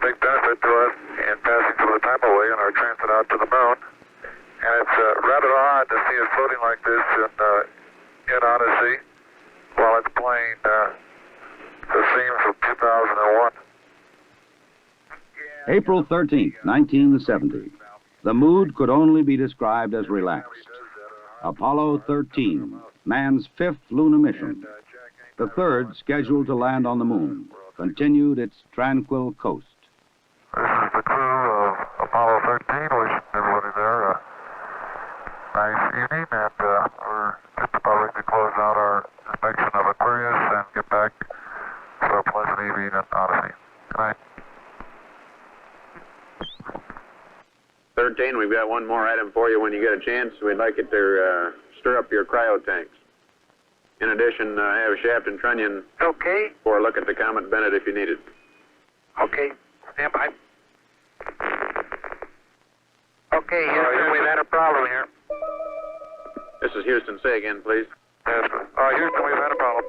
big benefit to us in passing some of the time away on our transit out to the moon. And it's rather odd to see it floating like this in Odyssey while it's playing the theme from 2001. April 13th, 1970. The mood could only be described as relaxed. Apollo 13, man's 5th lunar mission. The 3rd, scheduled to land on the moon, continued its tranquil coast. This is the crew of Apollo 13, wishing everybody there a nice evening, and we're just about to close out our inspection of Aquarius and get back to a pleasant evening at Odyssey. Good night. 13, we've got one more item for you when you get a chance. We'd like it to stir up your cryo tanks. In addition, have Shaft and Trunnion for a look at the Comet Bennett if you need it. Okay, stand by. Okay, Houston, we've had a problem here. This is Houston. Say again, please. Yes, Houston, we've had a problem.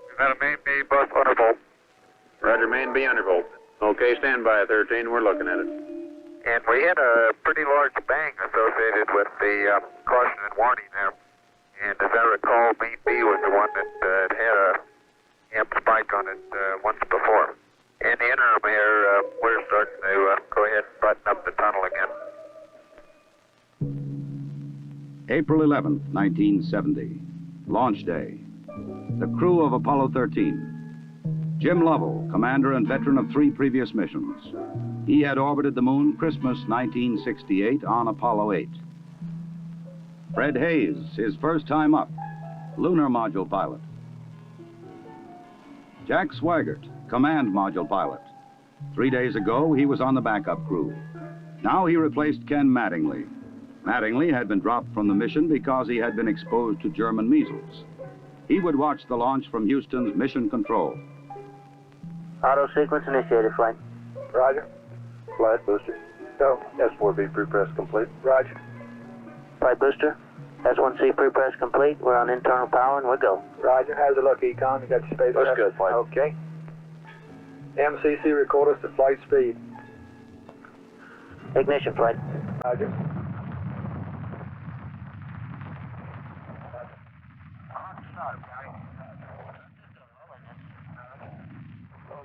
We've had a main B bus undervolt. Roger, main B undervolt. Okay, stand by, 13. We're looking at it. And we had a pretty large bang associated with the caution and warning there. And as I recall, main B was the one that had a amp spike on it once before. In the interim here, we're starting to go ahead and button up the tunnel again. April 11th, 1970. Launch day. The crew of Apollo 13. Jim Lovell, commander and veteran of 3 previous missions. He had orbited the moon Christmas 1968 on Apollo 8. Fred Haise, his first time up, Lunar Module pilot. Jack Swigert, command module pilot. 3 days ago, he was on the backup crew. Now he replaced Ken Mattingly. Mattingly had been dropped from the mission because he had been exposed to German measles. He would watch the launch from Houston's mission control. Auto sequence initiated, flight. Roger. Flight booster. Go. S4B pre-press complete. Roger. Flight booster. S1C pre-press complete. We're on internal power and we'll go. Roger. How's it look, Econ? You got your space Looks good, flight. Okay. MCC record us to flight speed. Ignition, flight. Roger.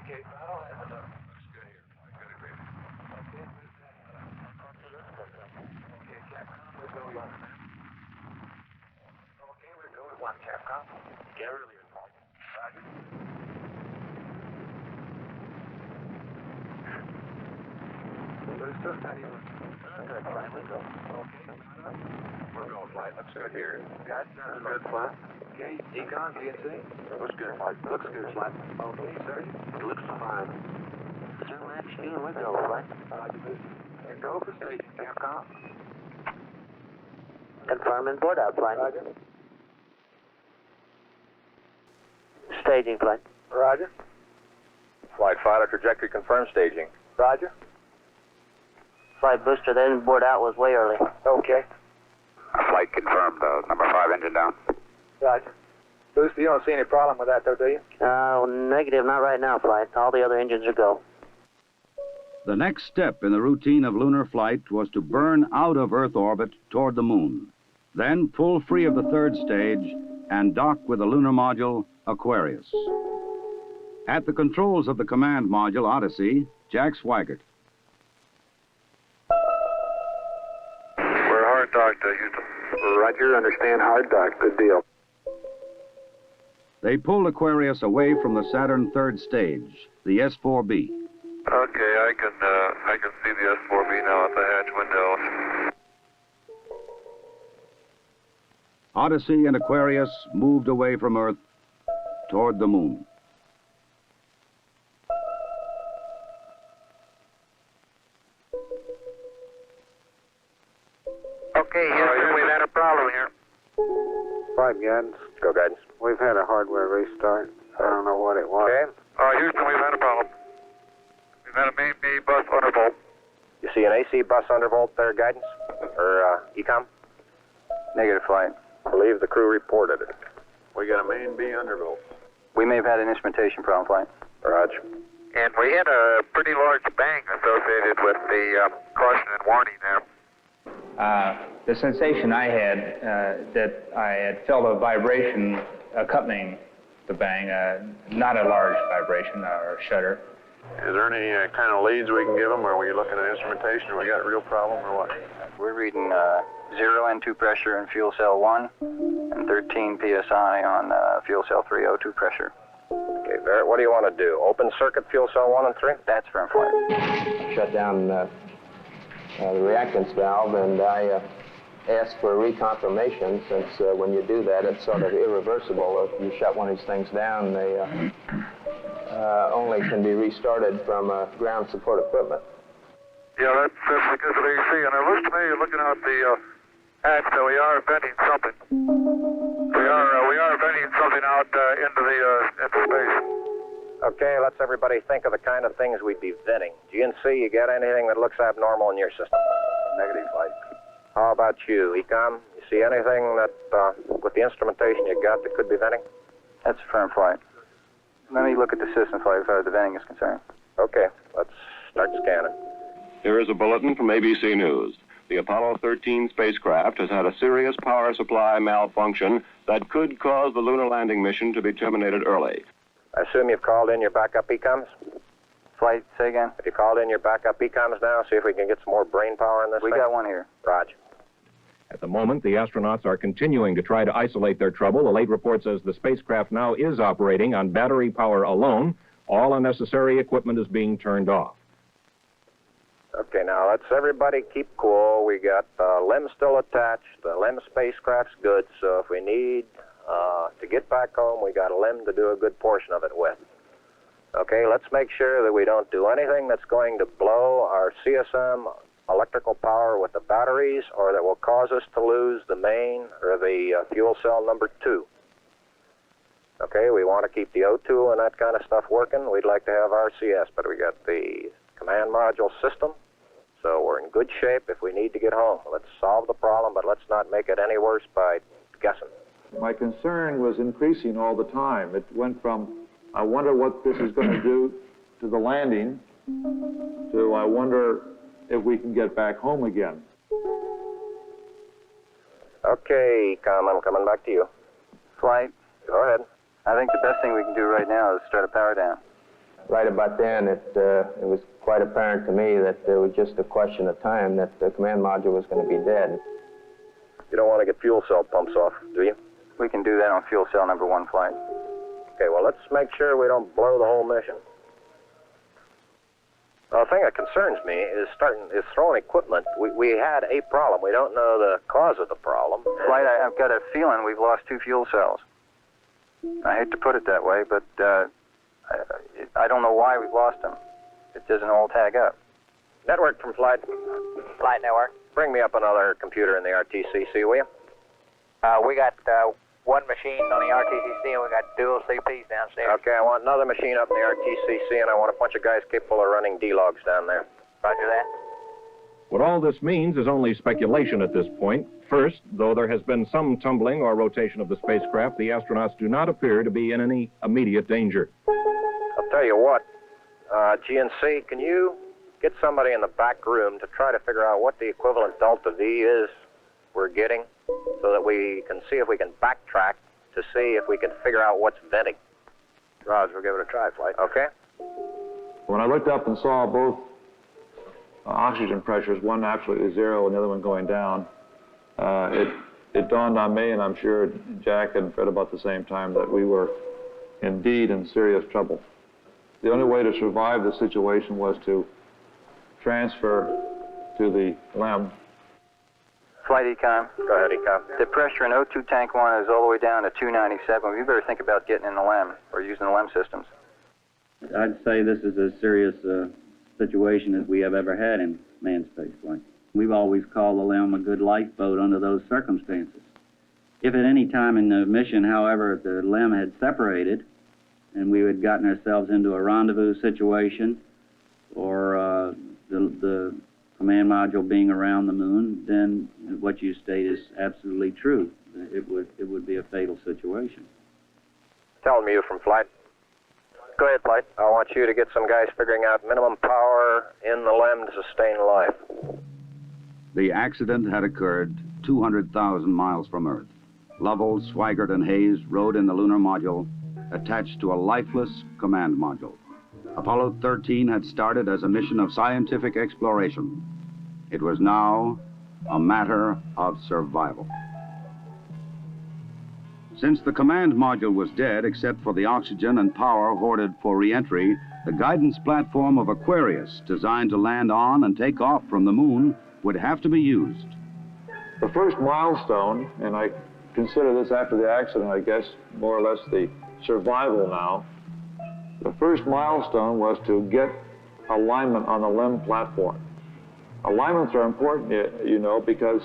Okay, We're going flight. Looks good here. That's good, flight. Okay, Econ, DNC. Looks good, flight. Looks good, flight. Okay, sir. It looks fine. Zoom in, and we go, flight. Roger, booster. And go for staging, Capcom. Confirm and board out, flight. Roger. Staging, flight. Roger. Flight fighter trajectory confirmed staging. Roger. Flight booster, then board out was way early. Okay. Flight confirmed. Number 5 engine down. Roger. Booster, you don't see any problem with that, though, do you? Negative, not right now, flight. All the other engines are go. The next step in the routine of lunar flight was to burn out of Earth orbit toward the moon, then pull free of the 3rd stage and dock with the lunar module Aquarius. At the controls of the command module Odyssey, Jack Swigert. We're hard docked, Houston. Roger, understand hard dock. Good deal. They pulled Aquarius away from the Saturn 3rd stage, the S4B. Okay, I can see the S4B now at the hatch windows. Odyssey and Aquarius moved away from Earth toward the moon. Okay, Houston, we've had a problem here. Flight guidance. Go guidance. We've had a hardware restart. I don't know what it was. Okay. Houston, we've had a problem. We've had a main B bus undervolt. You see an AC bus undervolt there, guidance? Or ECOM? Negative, flight. I believe the crew reported it. We got a main B undervolt. We may have had an instrumentation problem, flight. Roger. And we had a pretty large bang associated with the caution and warning there. The sensation I had, that I had felt a vibration accompanying the bang, not a large vibration or shudder. Is there any kind of leads we can give them? Are we looking at instrumentation? Or we got a real problem or what? We're reading 0 N2 pressure in fuel cell 1 and 13 psi on fuel cell 3 O2 pressure. Okay, Barrett, what do you want to do? Open circuit fuel cell 1 and 3? That's firm flight. Shut down the reactance valve, and I asked for reconfirmation, since when you do that, it's sort of irreversible. If you shut one of these things down, they only can be restarted from ground support equipment. Yeah, that's because of AC. And it looks to me, looking out the hatch, that we are venting something. We are venting something out into space. Okay, let's everybody think of the kind of things we'd be venting. GNC, you got anything that looks abnormal in your system? Negative light. How about you, Ecom? You see anything that, with the instrumentation you got, that could be venting? That's firm flight. Let me look at the system flight as far as the venting is concerned. Okay, let's start scanning. Here is a bulletin from ABC News. The Apollo 13 spacecraft has had a serious power supply malfunction that could cause the lunar landing mission to be terminated early. I assume you've called in your backup ECOMs? Flight, say again? Have you called in your backup ECOMs now? See if we can get some more brain power in this We thing? got one here. Roger. At the moment, the astronauts are continuing to try to isolate their trouble. The late report says the spacecraft now is operating on battery power alone. All unnecessary equipment is being turned off. Okay, now let's everybody keep cool. We got the LEM still attached. The LEM spacecraft's good, so if we need to get back home, we got a LEM to do a good portion of it with. Okay, let's make sure that we don't do anything that's going to blow our CSM electrical power with the batteries, or that will cause us to lose the main or the fuel cell number 2. Okay, we want to keep the O2 and that kind of stuff working. We'd like to have RCS, but we got the command module system, so we're in good shape if we need to get home. Let's solve the problem, but let's not make it any worse by guessing. My concern was increasing all the time. It went from, I wonder what this is going to do to the landing, to I wonder if we can get back home again. Okay, Com, I'm coming back to you. Flight. Go ahead. I think the best thing we can do right now is start a power down. Right about then, it was quite apparent to me that it was just a question of time that the command module was going to be dead. You don't want to get fuel cell pumps off, do you? We can do that on fuel cell number 1 flight. Okay, well, let's make sure we don't blow the whole mission. The thing that concerns me is throwing equipment. We had a problem. We don't know the cause of the problem. Flight, I've got a feeling we've lost 2 fuel cells. I hate to put it that way, but I don't know why we've lost them. It doesn't all tag up. Network from Flight. Flight network. Bring me up another computer in the RTCC, will you? We got one machine on the RTCC, and we got dual CPs downstairs. Okay, I want another machine up in the RTCC, and I want a bunch of guys capable of running D-logs down there. Roger that. What all this means is only speculation at this point. First, though there has been some tumbling or rotation of the spacecraft, the astronauts do not appear to be in any immediate danger. I'll tell you what, GNC, can you get somebody in the back room to try to figure out what the equivalent delta V is we're getting, so that we can see if we can backtrack to see if we can figure out what's venting. Roger, we'll give it a try, Flight. Okay? When I looked up and saw both oxygen pressures, one absolutely 0 and the other one going down, it dawned on me, and I'm sure Jack and Fred about the same time, that we were indeed in serious trouble. The only way to survive the situation was to transfer to the LEM. Flight Econ. Go ahead, Econ. The pressure in O2 tank 1 is all the way down to 297. We better think about getting in the LEM or using the LEM systems. I'd say this is as serious a situation as we have ever had in manned spaceflight. We've always called the LEM a good lifeboat under those circumstances. If at any time in the mission, however, the LEM had separated and we had gotten ourselves into a rendezvous situation, or the command module being around the moon, then what you state is absolutely true. It would be a fatal situation. Tell me you're from Flight. Go ahead, Flight. I want you to get some guys figuring out minimum power in the LEM to sustain life. The accident had occurred 200,000 miles from Earth. Lovell, Swigert, and Haise rode in the Lunar Module attached to a lifeless command module. Apollo 13 had started as a mission of scientific exploration. It was now a matter of survival. Since the command module was dead, except for the oxygen and power hoarded for re-entry, the guidance platform of Aquarius, designed to land on and take off from the moon, would have to be used. The first milestone, and I consider this after the accident, I guess, more or less the survival now. The first milestone was to get alignment on the LEM platform. Alignments are important, you know, because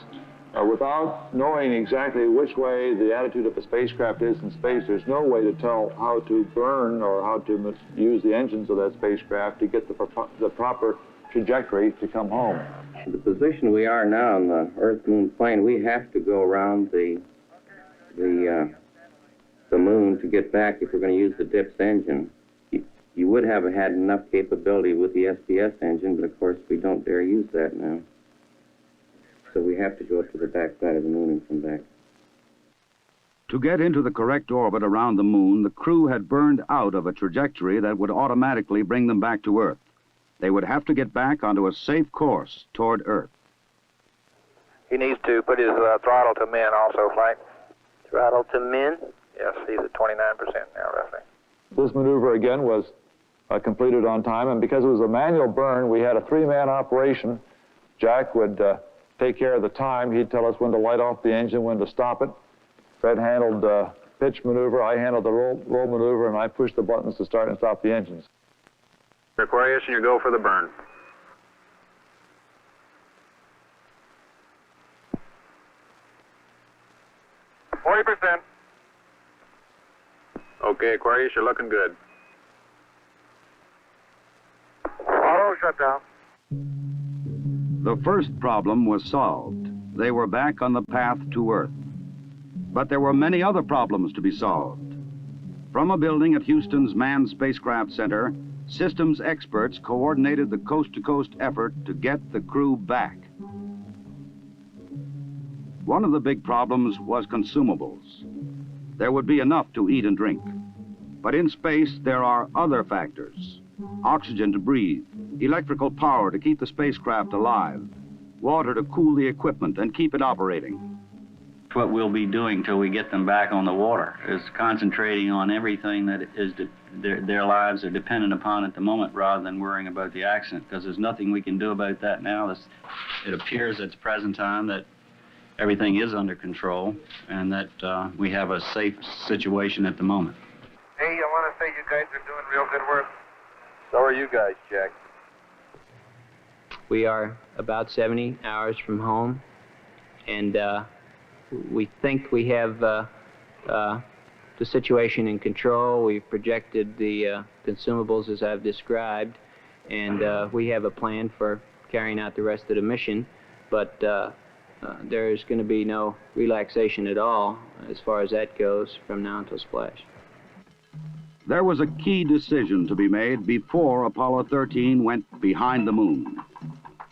without knowing exactly which way the attitude of a spacecraft is in space, there's no way to tell how to burn or how to use the engines of that spacecraft to get the proper trajectory to come home. The position we are now on the Earth-Moon plane, we have to go around the moon to get back if we're going to use the DIPS engine. You would have had enough capability with the SPS engine, but of course we don't dare use that now. So we have to go to the back side of the moon and come back. To get into the correct orbit around the moon, the crew had burned out of a trajectory that would automatically bring them back to Earth. They would have to get back onto a safe course toward Earth. He needs to put his throttle to min also, Flight. Throttle to min? Yes, he's at 29% now, roughly. This maneuver, again, was completed on time, and because it was a manual burn, we had a three-man operation. Jack would take care of the time. He'd tell us when to light off the engine, when to stop it. Fred handled the pitch maneuver, I handled the roll maneuver, and I pushed the buttons to start and stop the engines. Aquarius, and you go for the burn. Okay, Aquarius, you're looking good. Auto shutdown. The first problem was solved. They were back on the path to Earth. But there were many other problems to be solved. From a building at Houston's Manned Spacecraft Center, systems experts coordinated the coast-to-coast effort to get the crew back. One of the big problems was consumables. There would be enough to eat and drink. But in space, there are other factors. Oxygen to breathe, electrical power to keep the spacecraft alive, water to cool the equipment and keep it operating. What we'll be doing till we get them back on the water is concentrating on everything that is their lives are dependent upon at the moment, rather than worrying about the accident, because there's nothing we can do about that now. It appears at the present time that everything is under control and that we have a safe situation at the moment. Hey, I want to say you guys are doing real good work. So are you guys, Jack. We are about 70 hours from home, and we think we have the situation in control. We've projected the consumables as I've described, and we have a plan for carrying out the rest of the mission, but there's going to be no relaxation at all as far as that goes from now until splash. There was a key decision to be made before Apollo 13 went behind the moon: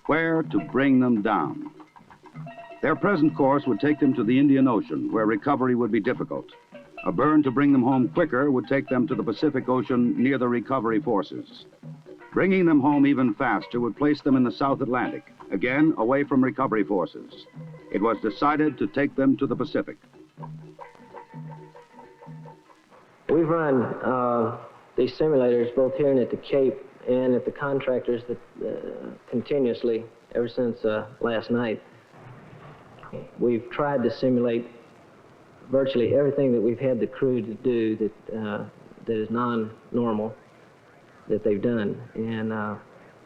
where to bring them down. Their present course would take them to the Indian Ocean, where recovery would be difficult. A burn to bring them home quicker would take them to the Pacific Ocean near the recovery forces. Bringing them home even faster would place them in the South Atlantic, again away from recovery forces. It was decided to take them to the Pacific. We've run these simulators both here and at the Cape and at the contractors that continuously ever since last night. We've tried to simulate virtually everything that we've had the crew to do that is non-normal that they've done, and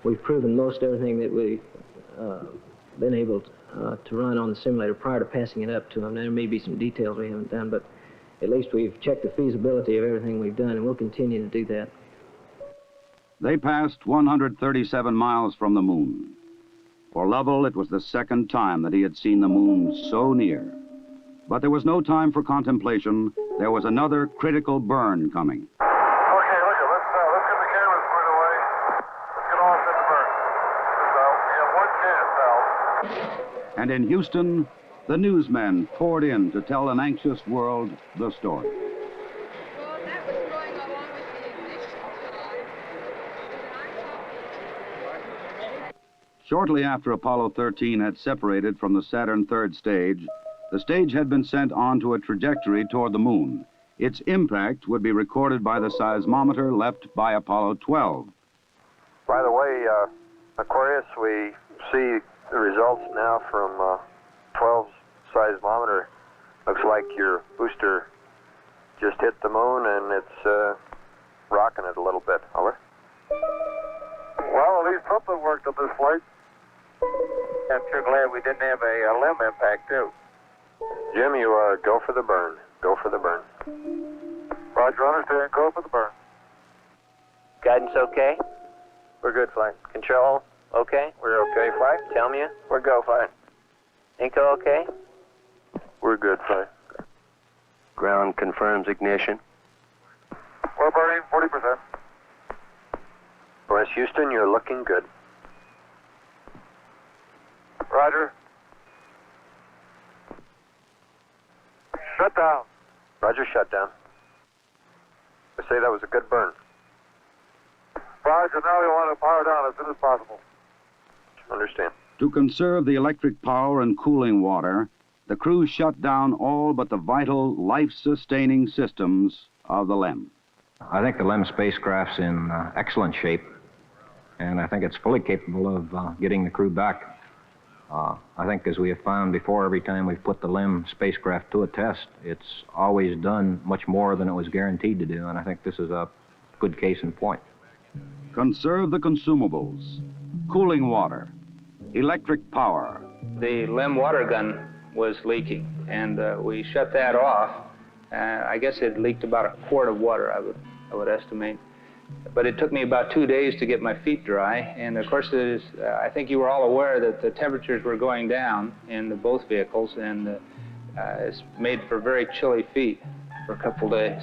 we've proven most everything that we've been able to run on the simulator prior to passing it up to them. There may be some details we haven't done, but at least we've checked the feasibility of everything we've done, and we'll continue to do that. They passed 137 miles from the moon. For Lovell, it was the second time that he had seen the moon so near. But there was no time for contemplation. There was another critical burn coming. Okay, look, And in Houston, the newsmen poured in to tell an anxious world the story. Shortly after Apollo 13 had separated from the Saturn third stage, the stage had been sent onto a trajectory toward the moon. Its impact would be recorded by the seismometer left by Apollo 12. By the way, Aquarius, we see the results now from 12's seismometer. Looks like your booster just hit the moon and it's rocking it a little bit. Over. Well, at least something worked on this flight. I'm sure glad we didn't have a limb impact, too. Jim, you go for the burn. Go for the burn. Roger, understand. Go for the burn. Guidance okay? We're good, flight. Control okay? We're okay, flight. Tell me. We're go, flight. Inco okay? We're good, flight. Ground confirms ignition. We're burning 40%. West Houston, you're looking good. Roger. Shut down. Roger, shut down. I say that was a good burn. Roger, now we want to power down as soon as possible. Understand. To conserve the electric power and cooling water, the crew shut down all but the vital, life-sustaining systems of the LEM. I think the LEM spacecraft's in excellent shape, and I think it's fully capable of getting the crew back. I think, as we have found before, every time we've put the LEM spacecraft to a test, it's always done much more than it was guaranteed to do, and I think this is a good case in point. Conserve the consumables, cooling water, electric power. The LEM water gun was leaking, and we shut that off. I guess it leaked about a quart of water, I would estimate. But it took me about 2 days to get my feet dry, and of course, I think you were all aware that the temperatures were going down in both vehicles, and it's made for very chilly feet for a couple days.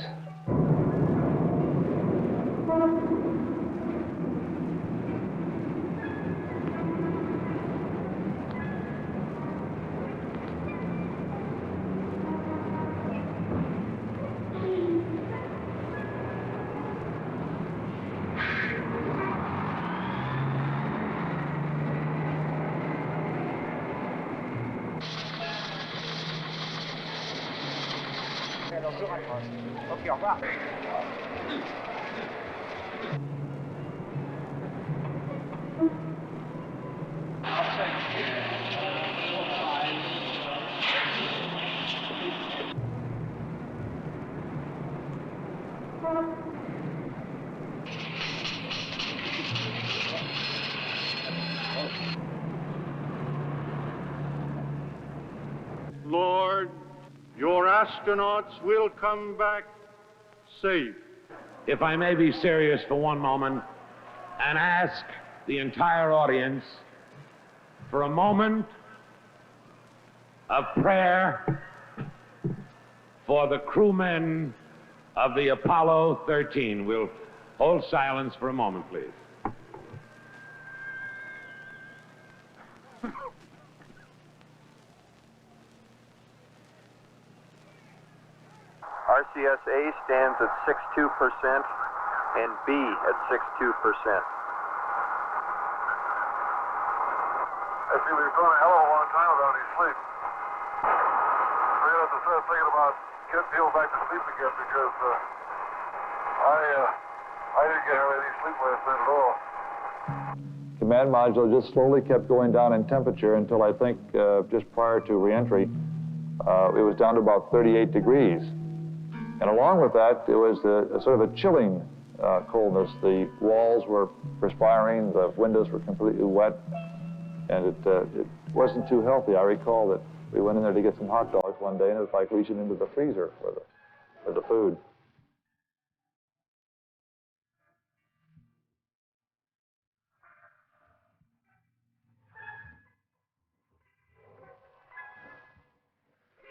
Ok, au revoir. Lord, your astronauts will come back safe. If I may be serious for one moment and ask the entire audience for a moment of prayer for the crewmen of the Apollo 13. We'll hold silence for a moment, please. RCS-A stands at 62% and B at 62%. I see we've gone a hell of a long time without any sleep. We have to start thinking about getting people back to sleep again because I didn't get hardly any sleep last night at all. Command module just slowly kept going down in temperature until I think just prior to reentry, it was down to about 38 degrees. And along with that, there was a sort of a chilling coldness. The walls were perspiring, the windows were completely wet, and it wasn't too healthy. I recall that we went in there to get some hot dogs one day, and it was like reaching into the freezer for the food.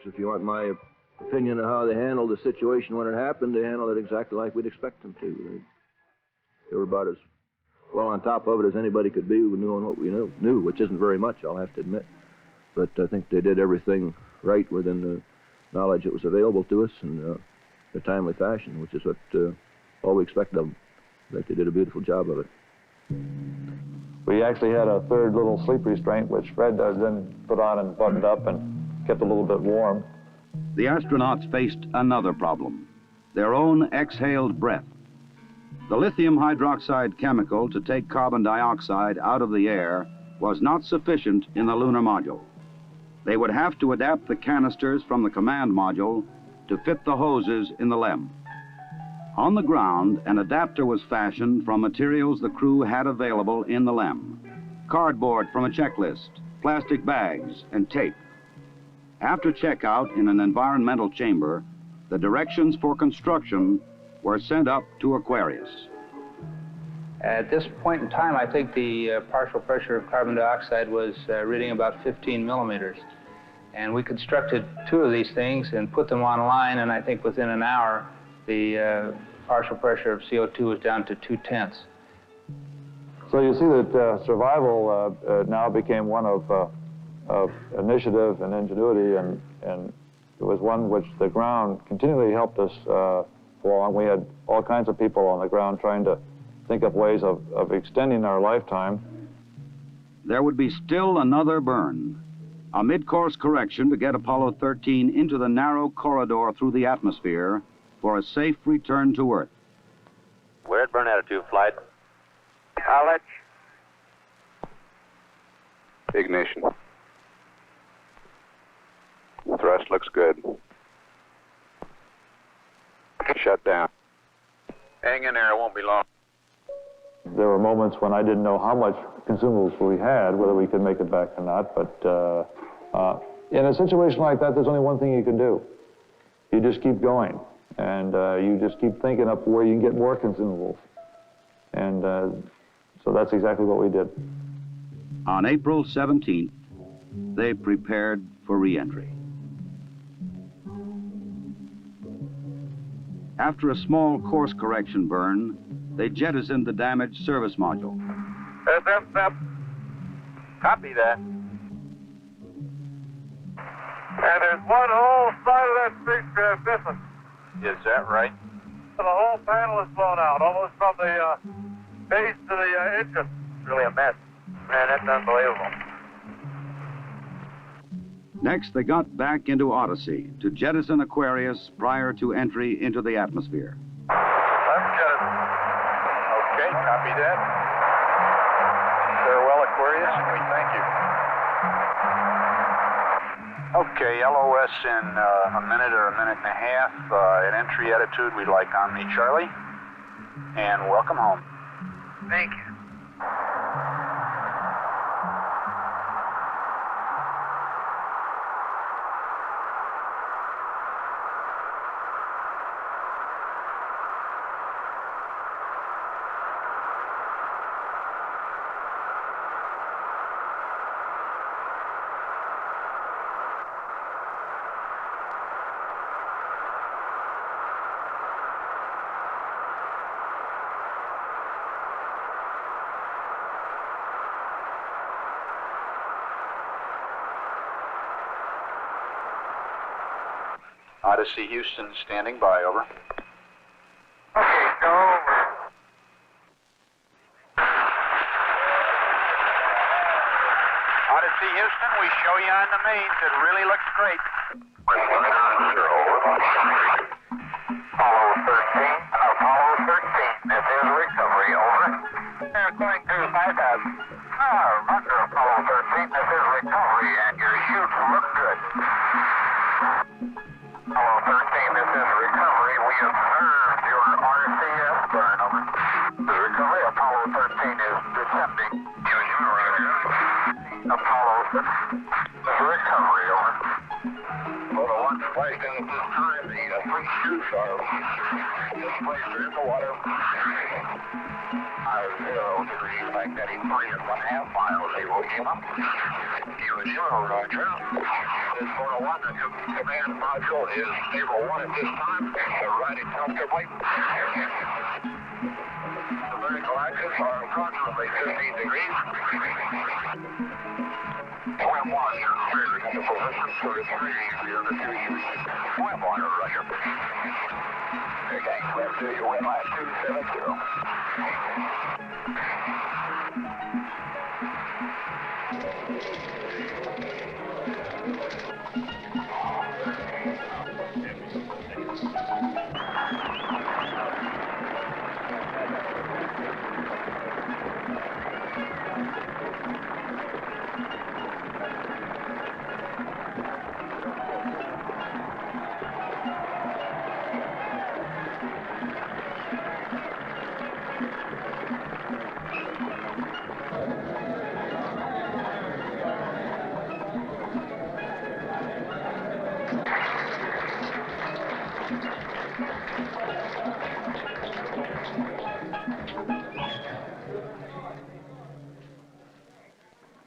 If you want my opinion of how they handled the situation when it happened, they handled it exactly like we'd expect them to. They were about as well on top of it as anybody could be, knowing what we knew, which isn't very much, I'll have to admit. but I think they did everything right within the knowledge that was available to us in a timely fashion, which is what all we expect of them. I think they did a beautiful job of it. We actually had a third little sleep restraint, which Fred then put on and buttoned up and kept a little bit warm. The astronauts faced another problem, their own exhaled breath. The lithium hydroxide chemical to take carbon dioxide out of the air was not sufficient in the lunar module. They would have to adapt the canisters from the command module to fit the hoses in the LEM. On the ground, an adapter was fashioned from materials the crew had available in the LEM. Cardboard from a checklist, plastic bags, and tape. After checkout in an environmental chamber, the directions for construction were sent up to Aquarius. At this point in time, I think the partial pressure of carbon dioxide was reading about 15 millimeters. And we constructed 2 of these things and put them online, and I think within an hour, the partial pressure of CO2 was down to 0.2. So you see that survival now became one of initiative and ingenuity, and it was one which the ground continually helped us along. We had all kinds of people on the ground trying to think up ways of extending our lifetime. There would be still another burn, a mid-course correction to get Apollo 13 into the narrow corridor through the atmosphere for a safe return to Earth. We're at burn attitude, flight. Knowledge. Ignition. Thrust looks good. Shut down. Hang in there, it won't be long. There were moments when I didn't know how much consumables we had, whether we could make it back or not, but in a situation like that, there's only one thing you can do. You just keep going, and you just keep thinking up where you can get more consumables. And so that's exactly what we did. On April 17th, they prepared for re-entry. After a small course correction burn, they jettisoned the damaged service module. SF. Copy that. And there's one whole side of that spacecraft missing. Is that right? The whole panel is blown out, almost from the base to the engine. Really a mess. Man, that's unbelievable. Next, they got back into Odyssey to jettison Aquarius prior to entry into the atmosphere. Let's jettison. Okay, copy that. Farewell, Aquarius, and we thank you. Okay, LOS in a minute or a minute and a half. At entry attitude, we'd like Omni Charlie. And welcome home. Thank you. Odyssey Houston standing by, over. Okay, go over. Odyssey Houston, we show you on the mains. It really looks great. Apollo 13, this is recovery, over. They're going to 5,000. Roger, Apollo 13, this is recovery, and your chutes look good. Apollo 13, this is recovery. We observed your RCS burn, over. This is recovery. Apollo 13 is descending. Apollo 6, this is recovery, over. Well, the one spliced in at this time, the 3 chutes are displaced in the water. 0 degrees, Baghdadi 3 1/2 miles, 0 Lima. 0, Roger. This 401, the command module is stable 1 at this time. They're riding comfortably. The vertical axis are approximately 15 degrees. Swim 1, you're cleared Swim water, Roger. Okay, swim to your wind line 270.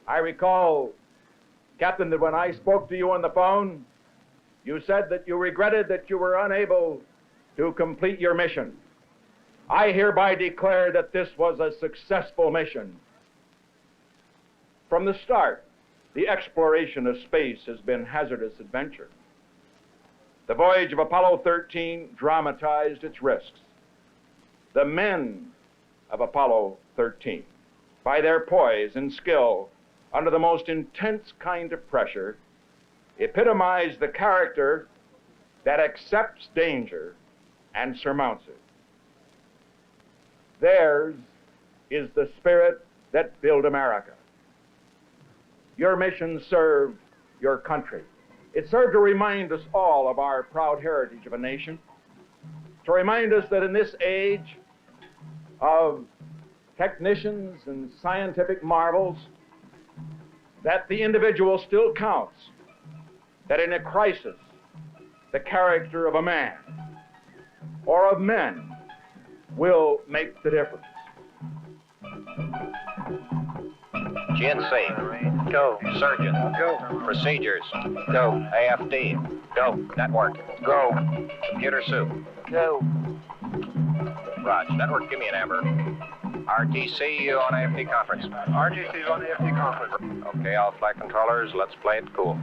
I recall, Captain, that when I spoke to you on the phone, you said that you regretted that you were unable to complete your mission. I hereby declare that this was a successful mission. From the start, the exploration of space has been hazardous adventure. The voyage of Apollo 13 dramatized its risks. The men of Apollo 13, by their poise and skill under the most intense kind of pressure, epitomized the character that accepts danger and surmounts it. Theirs is the spirit that built America. Your mission served your country. It served to remind us all of our proud heritage of a nation, to remind us that in this age of technicians and scientific marvels, that the individual still counts, that in a crisis, the character of a man or of men will make the difference. GNC. Go. Surgeon. Go. Procedures. Go. AFD. Go. Network. Go. Computer soup. Go. Raj, network, give me an amber. RTC on AFD conference. RTC on AFD conference. Okay, all flight controllers, let's play it cool.